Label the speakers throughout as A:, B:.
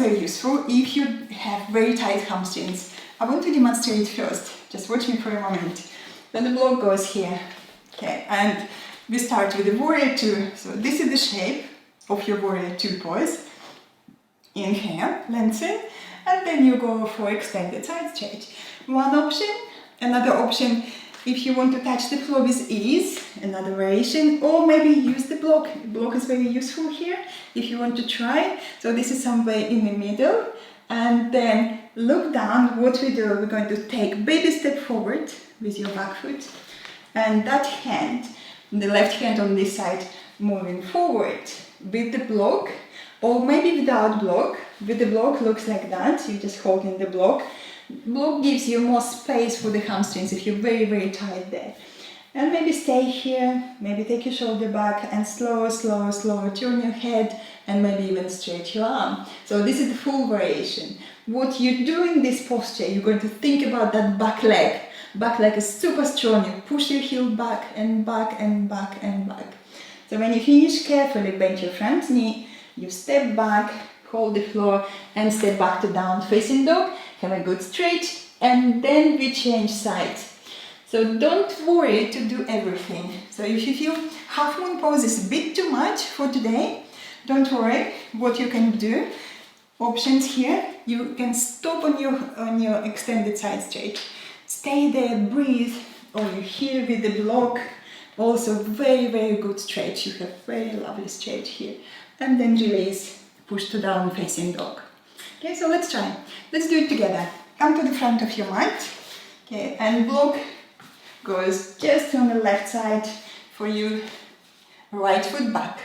A: very useful if you have very tight hamstrings. I want to demonstrate first. Just watch me for a moment. Then the block goes here. Okay, and we start with the warrior two. So this is the shape of your warrior two pose. Inhale, lengthen, and then you go for extended side stretch. One option. Another option, if you want to touch the floor with ease, another variation, or maybe use the block. The block is very useful here if you want to try. So this is somewhere in the middle, and then look down. What we do, we're going to take baby step forward with your back foot, and that hand, the left hand on this side, moving forward with the block, or maybe without block. With the block looks like that, you just hold in the block. Block gives you more space for the hamstrings if you're very, very tight there. And maybe stay here, maybe take your shoulder back and slow, slow, slow, turn your head and maybe even stretch your arm. So this is the full variation. What you do in this posture, you're going to think about that back leg. Back leg is super strong. You push your heel back and back and back and back. So when you finish, carefully bend your front knee, you step back, hold the floor and step back to down facing dog. Have a good stretch, and then we change sides. So don't worry to do everything. So if you feel half moon pose is a bit too much for today, don't worry. What you can do, options here, you can stop on your extended side stretch. Stay there, breathe, or you're here with the block. Also very, very good stretch. You have very lovely stretch here. And then release, push to down facing dog. Okay, so let's try. Let's do it together. Come to the front of your mat. Okay, and block goes just on the left side for you. Right foot back.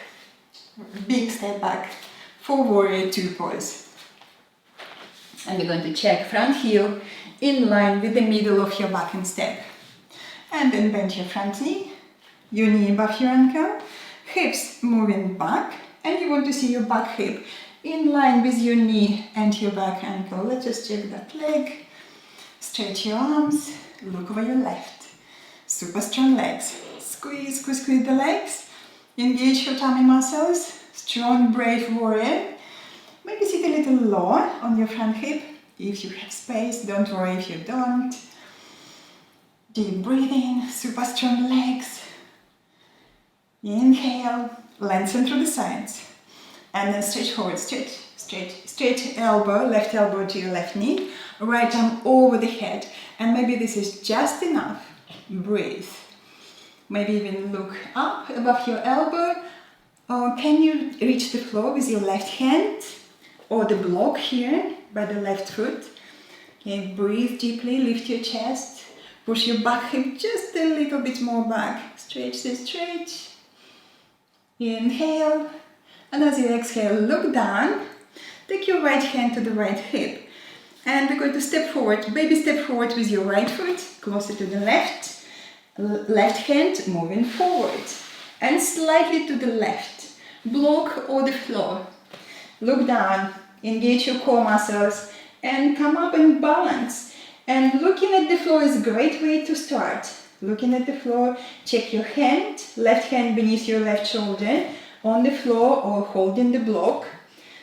A: Big step back for warrior two pose. And we're going to check front heel in line with the middle of your back and step. And then bend your front knee, your knee above your ankle, hips moving back, and you want to see your back hip in line with your knee and your back ankle. Let's just check that leg. Stretch your arms, look over your left. Super strong legs. Squeeze, squeeze, squeeze the legs. Engage your tummy muscles. Strong, brave warrior. Maybe sit a little lower on your front hip. If you have space, don't worry if you don't. Deep breathing, super strong legs. Inhale, lengthen through the sides. And then stretch forward, stretch, stretch, stretch elbow, left elbow to your left knee, right arm over the head. And maybe this is just enough. Breathe. Maybe even look up above your elbow. Or can you reach the floor with your left hand? Or the block here by the left foot. Okay, breathe deeply, lift your chest. Push your back hip just a little bit more back. Stretch the stretch. Inhale. And as you exhale, look down. Take your right hand to the right hip. And we're going to step forward, baby step forward with your right foot, closer to the left. Left hand moving forward. And slightly to the left. Block or the floor. Look down, engage your core muscles, and come up and balance. And looking at the floor is a great way to start. Looking at the floor, check your hand, left hand beneath your left shoulder, on the floor or holding the block.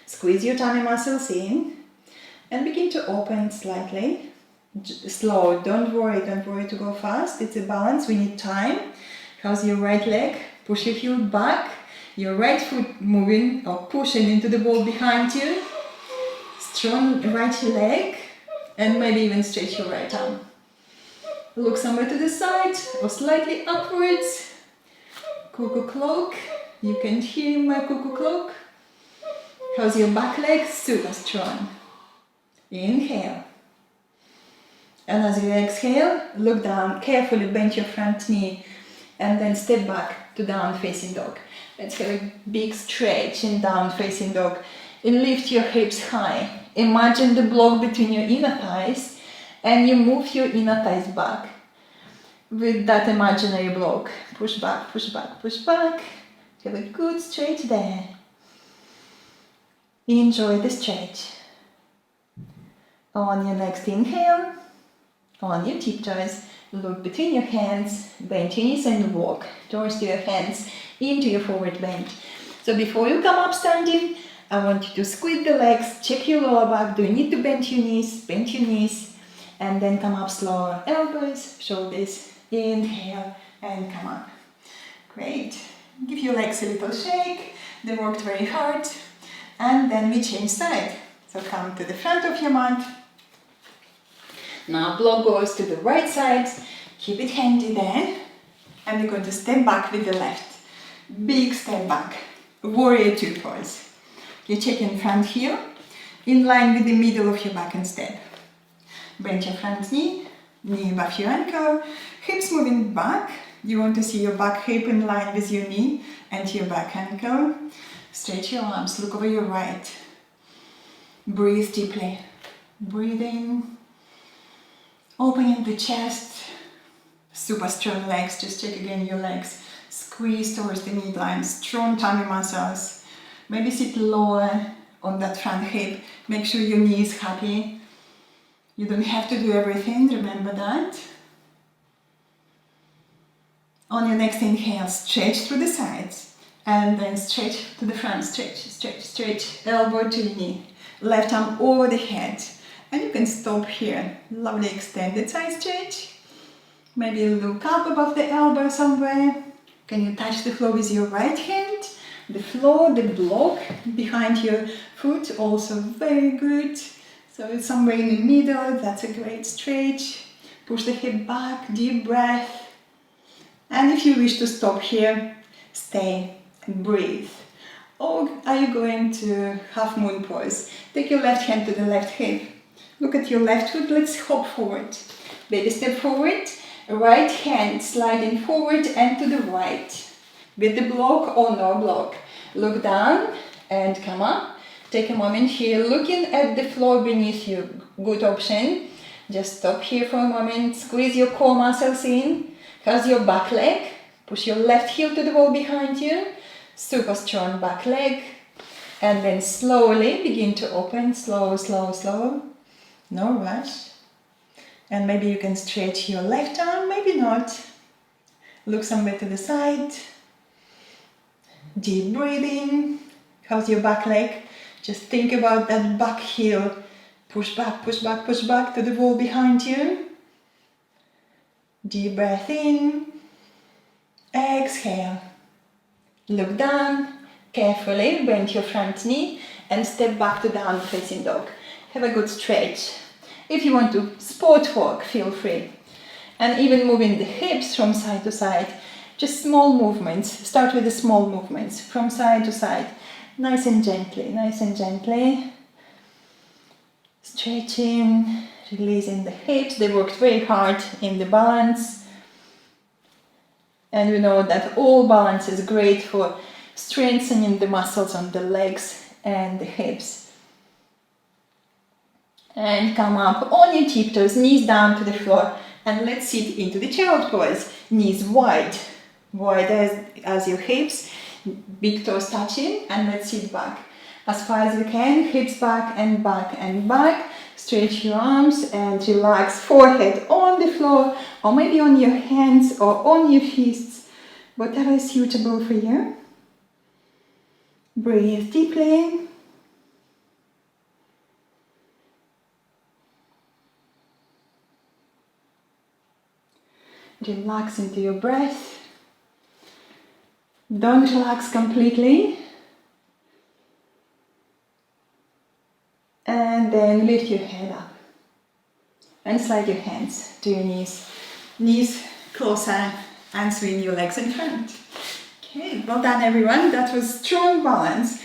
A: Squeeze your tummy muscles in and begin to open slightly. Slow, don't worry to go fast. It's a balance, we need time. How's your right leg? Push your heel back. Your right foot moving or pushing into the wall behind you. Strong right leg and maybe even stretch your right arm. Look somewhere to the side or slightly upwards. Cuckoo clock. You can hear my cuckoo clock. How's your back leg? Super strong. Inhale. And as you exhale, look down, carefully bend your front knee and then step back to down facing dog. Let's have a big stretch in down facing dog. And lift your hips high. Imagine the block between your inner thighs and you move your inner thighs back. With that imaginary block. Push back, push back, push back. Have a good stretch there. Enjoy the stretch. On your next inhale, on your tiptoes, look between your hands, bend your knees and walk towards your hands into your forward bend. So before you come up standing, I want you to squeeze the legs, check your lower back. Do you need to bend your knees? Bend your knees. And then come up slow. Elbows, shoulders. Inhale and come up. Great. Give your legs a little shake. They worked very hard. And then we change side. So come to the front of your mat. Now block goes to the right side. Keep it handy there. And we're going to step back with the left. Big step back. Warrior two pose. You check in front heel. In line with the middle of your back and step. Bend your front knee. Knee above your ankle. Hips moving back. You want to see your back hip in line with your knee and your back ankle. Stretch your arms. Look over your right. Breathe deeply. Breathe in. Opening the chest. Super strong legs. Just check again your legs. Squeeze towards the midline. Strong tummy muscles. Maybe sit lower on that front hip. Make sure your knee is happy. You don't have to do everything. Remember that. On your next inhale, stretch through the sides. And then stretch to the front. Stretch, stretch, stretch. Elbow to knee. Left arm over the head. And you can stop here. Lovely extended side stretch. Maybe look up above the elbow somewhere. Can you touch the floor with your right hand? The floor, the block behind your foot, also very good. So it's somewhere in the middle, that's a great stretch. Push the hip back, deep breath. And if you wish to stop here, stay and breathe. Or are you going to half moon pose? Take your left hand to the left hip. Look at your left foot, let's hop forward. Baby step forward. Right hand sliding forward and to the right. With the block or no block. Look down and come up. Take a moment here looking at the floor beneath you. Good option. Just stop here for a moment. Squeeze your core muscles in. How's your back leg? Push your left heel to the wall behind you. Super strong back leg. And then slowly begin to open. Slow, slow, slow. No rush. And maybe you can stretch your left arm, maybe not. Look somewhere to the side. Deep breathing. How's your back leg? Just think about that back heel. Push back, push back, push back to the wall behind you. Deep breath in. Exhale. Look down. Carefully bend your front knee and step back to down facing dog. Have a good stretch. If you want to sport walk, feel free. And even moving the hips from side to side. Just small movements. Start with the small movements from side to side. Nice and gently, nice and gently. Stretching, releasing the hips. They worked very hard in the balance. And we know that all balance is great for strengthening the muscles on the legs and the hips. And come up on your tiptoes, knees down to the floor. And let's sit into the child pose. Knees wide, wide as your hips. Big toes touching. And let's sit back. As far as you can, hips back and back and back. Stretch your arms and relax. Forehead on the floor. Or maybe on your hands or on your fists. Whatever is suitable for you. Breathe deeply. Relax into your breath. Don't relax completely. And then lift your head up. And slide your hands to your knees. Knees closer and swing your legs in front. Okay, well done everyone. That was strong balance.